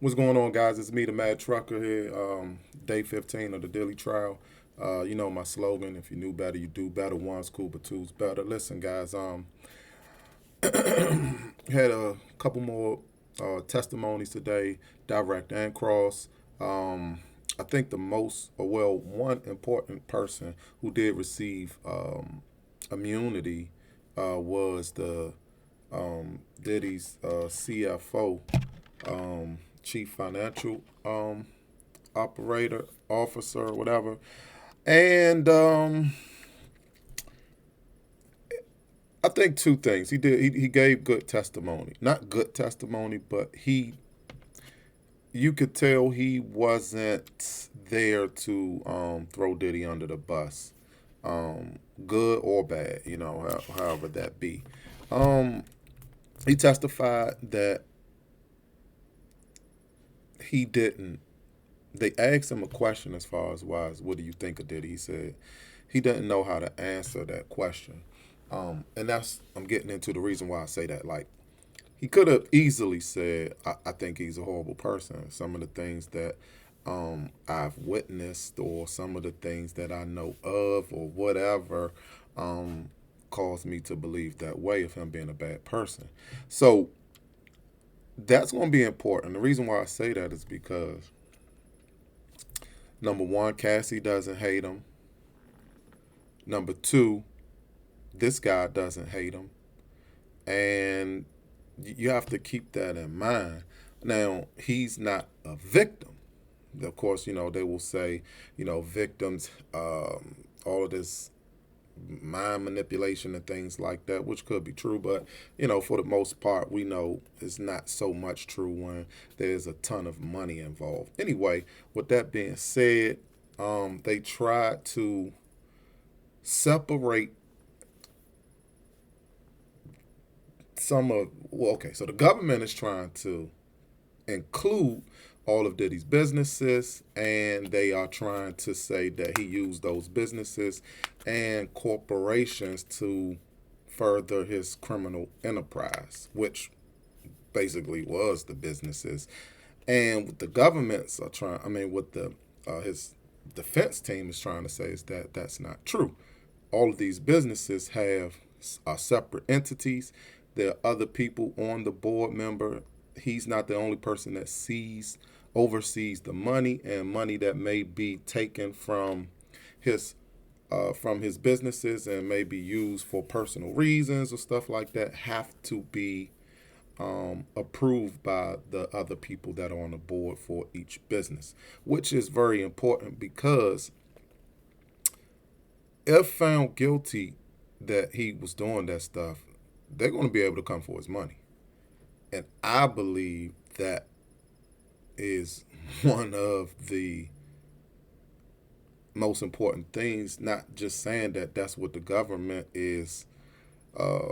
What's going on, guys? It's me, the Mad Trucker here. Day 15 of the Dilly trial. You know my slogan: if you knew better, you do better. One's cool, but two's better. Listen, guys. Had a couple more testimonies today, direct and cross. I think the most, or well, one important person who did receive immunity was the Diddy's CFO, chief financial operator, officer, whatever. And I think two things. He gave good testimony. Not good testimony, but you could tell he wasn't there to throw Diddy under the bus. Good or bad, however that be. Um, he testified that he didn't. They asked him a question as far as why, what do you think of Diddy? He said he didn't know how to answer that question. And that's, I'm getting into the reason why I say that. Like, he could have easily said, I think he's a horrible person. Some of the things that I've witnessed, or some of the things that I know of, or whatever, caused me to believe that way of him being a bad person. So that's going to be important. The reason why I say that is because, number one, Cassie doesn't hate him. Number two, this guy doesn't hate him. And you have to keep that in mind. Now, he's not a victim. Of course, they will say, victims, all of this mind manipulation and things like that, which could be true, but for the most part, we know it's not so much true when there's a ton of money involved. Anyway, with that being said, they tried to separate so the government is trying to include all of Diddy's businesses, and they are trying to say that he used those businesses and corporations to further his criminal enterprise, which basically was the businesses. And what the governments are trying, what the his defense team is trying to say is that that's not true. All of these businesses are separate entities. There are other people on the board member. He's not the only person that oversees the money, and money that may be taken his from his businesses and may be used for personal reasons or stuff like that have to be approved by the other people that are on the board for each business, which is very important because if found guilty that he was doing that stuff, they're going to be able to come for his money. And I believe that is one of the most important things, not just saying that that's what the government is uh,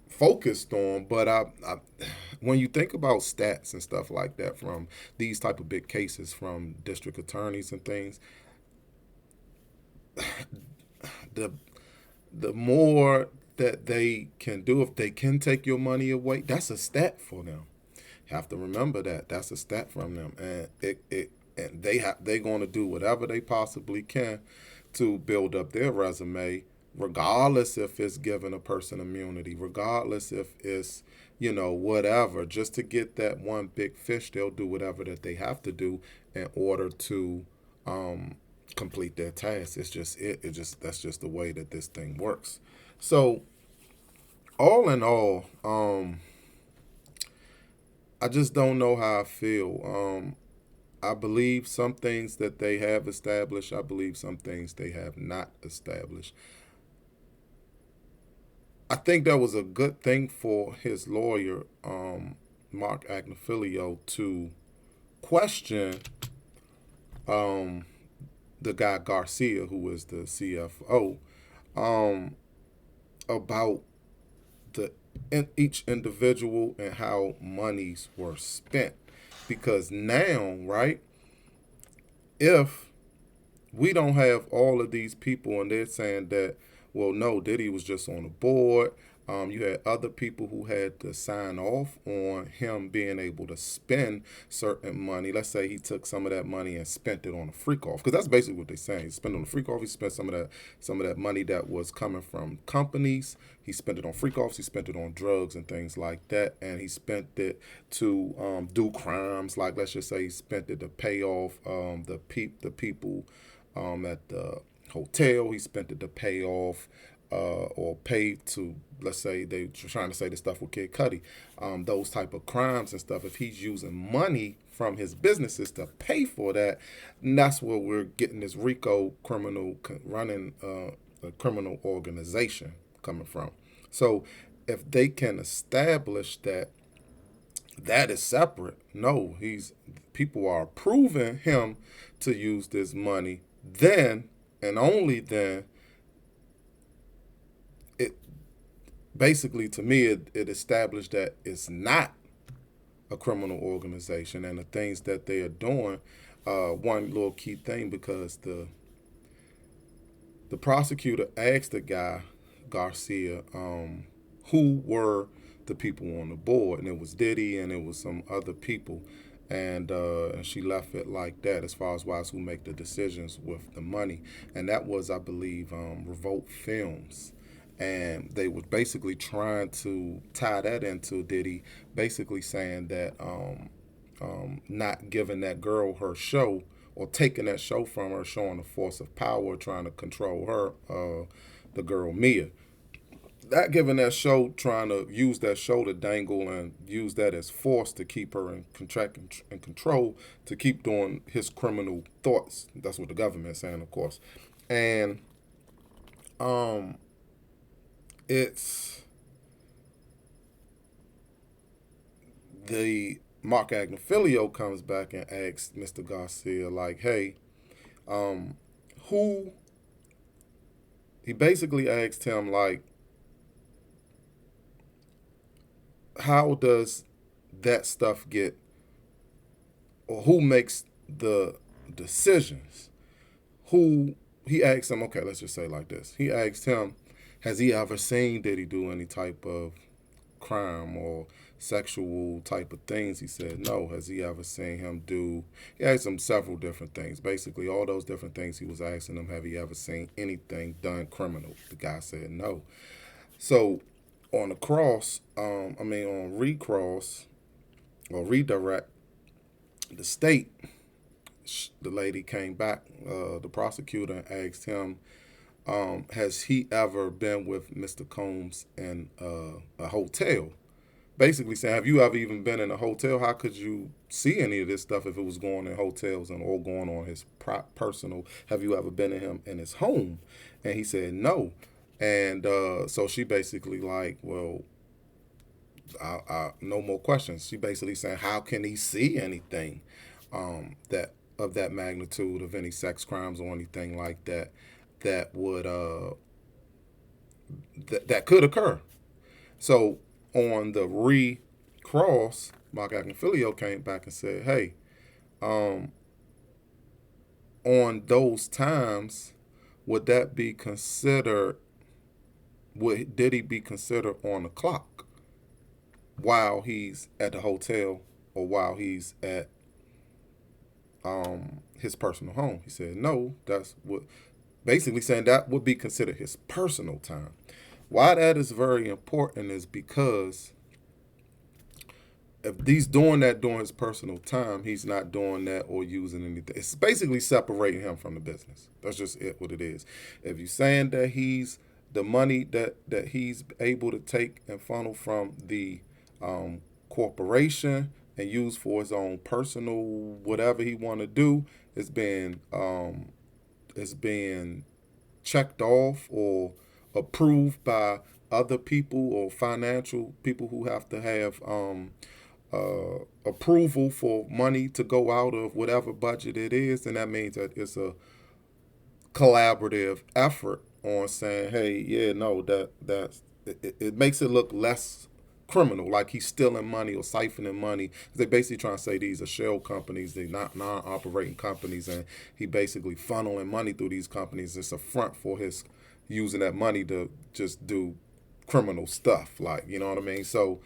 focused on, but when you think about stats and stuff like that from these type of big cases from district attorneys and things, the the more that they can do, if they can take your money away, that's a stat for them. You have to remember that that's a stat from them, and they're going to do whatever they possibly can to build up their resume, regardless if it's giving a person immunity, regardless if it's whatever, just to get that one big fish. They'll do whatever that they have to do in order to complete their task. It's just that's just the way that this thing works. So all in all, I just don't know how I feel. I believe some things that they have established. I believe some things they have not established. I think that was a good thing for his lawyer, Mark Agnifilio, to question um, the guy Garcia, who is the CFO, um, about each individual and how monies were spent. Because now, right, if we don't have all of these people and they're saying that, well, no, Diddy was just on the board, You had other people who had to sign off on him being able to spend certain money. Let's say he took some of that money and spent it on a freak off, because that's basically what they're saying. He spent it on a freak off. He spent some of that money that was coming from companies. He spent it on freak offs. He spent it on drugs and things like that, and he spent it to do crimes. Like, let's just say he spent it to pay off the people at the hotel. He spent it to pay off or pay to, let's say they trying to say the stuff with Kid Cudi, those type of crimes and stuff. If he's using money from his businesses to pay for that, and that's where we're getting this RICO criminal running a criminal organization coming from. So if they can establish that that is separate, no, he's people are approving him to use this money, then and only then it basically, to me, it established that it's not a criminal organization, and the things that they are doing. One little key thing, because the prosecutor asked the guy Garcia who were the people on the board, and it was Diddy and it was some other people, and she left it like that as far as who make the decisions with the money, and that was, I believe, Revolt Films. And they were basically trying to tie that into Diddy, basically saying that not giving that girl her show, or taking that show from her, showing the force of power, trying to control her, the girl Mia. Not giving that show, trying to use that show to dangle and use that as force to keep her in contract and control, to keep doing his criminal thoughts. That's what the government is saying, of course. And it's the Mark Agnifilio comes back and asks Mr. Garcia, like, hey, who, he basically asked him, like, how does that stuff get, or who makes the decisions? Who, he asked him, okay, let's just say like this. He asked him, has he ever seen Diddy do any type of crime or sexual type of things? He said no. Has he ever seen him do, he asked him several different things. Basically, all those different things he was asking him, have he ever seen anything done criminal? The guy said no. So on the cross, on recross or redirect, the state, the lady came back, the prosecutor, and asked him, has he ever been with Mr. Combs in a hotel? Basically saying, have you ever even been in a hotel? How could you see any of this stuff if it was going in hotels and all going on his personal? Have you ever been in him in his home? And he said no. And so she basically like, well, no more questions. She basically saying, how can he see anything that of that magnitude, of any sex crimes or anything like that, that would that could occur? So on the recross, Mark Agnifilio came back and said, hey, on those times, would that be considered, did he be considered on the clock while he's at the hotel or while he's at his personal home? He said no. That's what, basically saying that would be considered his personal time. Why that is very important is because if he's doing that during his personal time, he's not doing that or using anything. It's basically separating him from the business. That's just what it is. If you're saying that he's, the money that he's able to take and funnel from the corporation and use for his own personal whatever he want to do, is being checked off or approved by other people or financial people who have to have approval for money to go out of whatever budget it is, and that means that it's a collaborative effort on saying, hey, yeah, no, it makes it look less criminal, like he's stealing money or siphoning money. They basically trying to say these are shell companies, they're not non-operating companies, and he basically funneling money through these companies. It's a front for his using that money to just do criminal stuff, like, you know what I mean? So,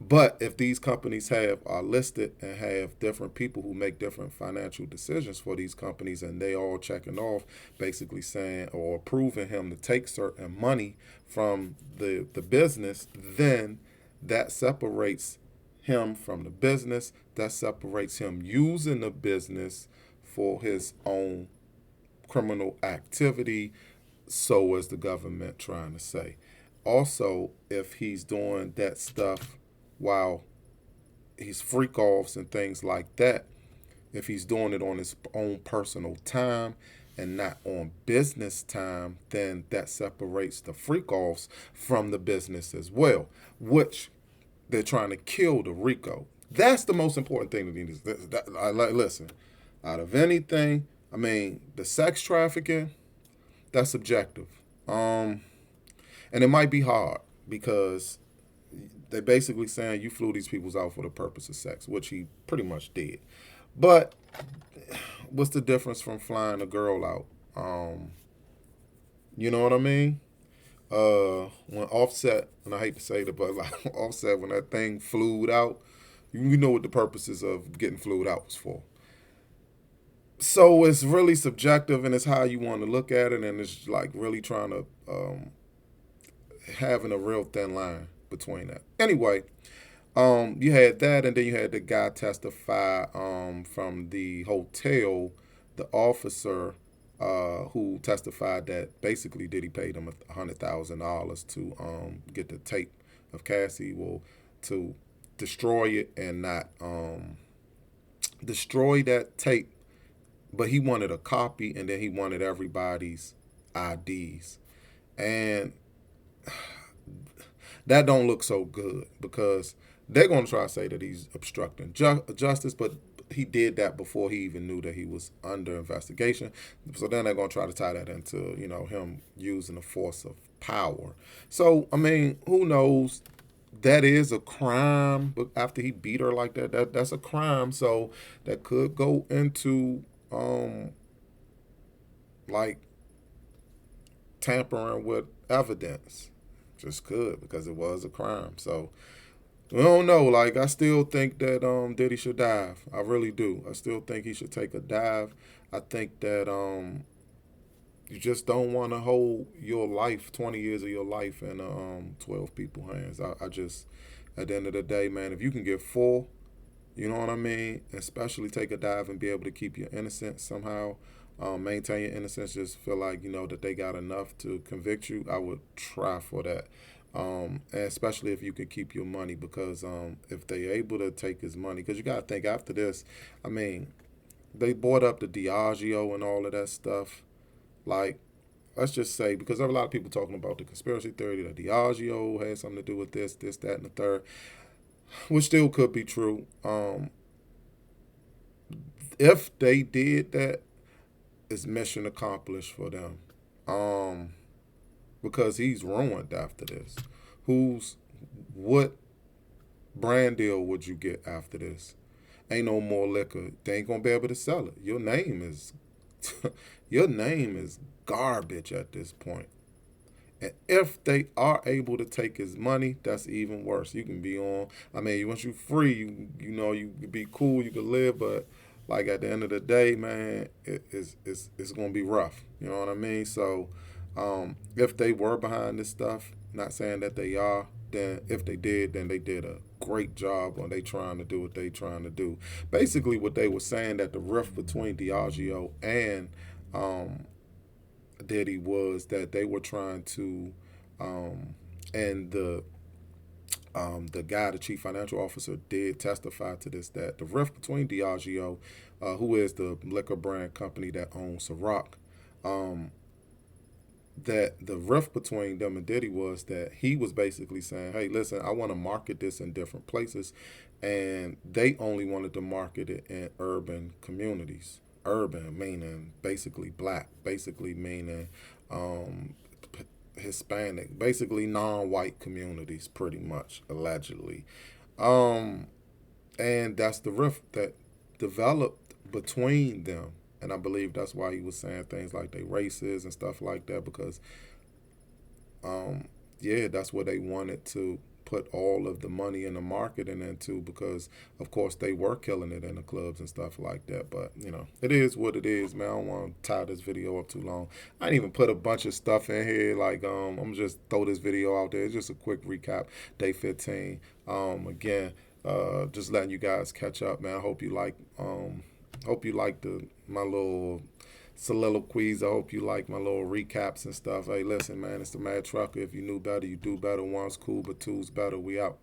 but if these companies are listed and have different people who make different financial decisions for these companies, and they all checking off, basically saying or approving him to take certain money from the business, then that separates him from the business. That separates him using the business for his own criminal activity. So is the government trying to say. Also, if he's doing that stuff while he's freak offs and things like that, if he's doing it on his own personal time and not on business time, then that separates the freak offs from the business as well, which they're trying to kill the RICO. That's the most important thing listen, out of anything, I mean, the sex trafficking, that's subjective. And it might be hard because they're basically saying you flew these people out for the purpose of sex, which he pretty much did. But what's the difference from flying a girl out? You know what I mean? When Offset, and I hate to say it, but like Offset, when that thing flew out, you know what the purposes of getting flued out was for. So it's really subjective, and it's how you want to look at it, and it's like really trying to having a real thin line between that. Anyway, you had that, and then you had the guy testify from the hotel, the officer who testified that basically Diddy paid him $100,000 to get the tape of Cassie, well, to destroy it and not destroy that tape, but he wanted a copy, and then he wanted everybody's IDs, and that don't look so good because they're going to try to say that he's obstructing justice, but he did that before he even knew that he was under investigation. So then they're going to try to tie that into, him using the force of power. So, I mean, who knows? That is a crime, but after he beat her like that, that's a crime. So that could go into like tampering with evidence. Just could, because it was a crime. So I don't know. Like, I still think that Diddy should dive. I really do. I still think he should take a dive. I think that you just don't want to hold your life, 20 years of your life, in 12 people's hands. I just, at the end of the day, man, if you can get 4, you know what I mean, especially take a dive and be able to keep your innocence somehow, maintain your innocence, just feel like, that they got enough to convict you, I would try for that. And especially if you can keep your money, because if they're able to take his money, because you got to think after this, I mean, they bought up the Diageo and all of that stuff. Like, let's just say, because there are a lot of people talking about the conspiracy theory that Diageo had something to do with this, that, and the third, which still could be true. If they did that, it's mission accomplished for them. Because he's ruined after this. What brand deal would you get after this? Ain't no more liquor. They ain't gonna be able to sell it. Your name is your name is garbage at this point. And if they are able to take his money, that's even worse. You can be on. I mean, once you free, you can be cool, you can live, but like at the end of the day, man, it's gonna be rough. You know what I mean? So, if they were behind this stuff, not saying that they are, then if they did, then they did a great job when they trying to do what they trying to do. Basically, what they were saying, that the rift between Diageo and Diddy was that they were trying to, and the guy, the chief financial officer, did testify to this, that the rift between Diageo, who is the liquor brand company that owns Ciroc, that the rift between them and Diddy was that he was basically saying, hey, listen, I want to market this in different places, and they only wanted to market it in urban communities. Urban meaning basically black, basically meaning Hispanic, basically non-white communities, pretty much, allegedly. Um, and that's the rift that developed between them. And I believe that's why he was saying things like they racist and stuff like that, because yeah, that's what they wanted to put all of the money in the marketing into, because of course they were killing it in the clubs and stuff like that. But it is what it is, man. I don't want to tie this video up too long. I didn't even put a bunch of stuff in here. Like I'm gonna just throw this video out there. It's just a quick recap. Day 15. Again, just letting you guys catch up, man. I hope you like the my little soliloquies. I hope you like my little recaps and stuff. Hey, listen, man, it's the Mad Trucker. If you knew better, you do better. One's cool, but two's better. We out.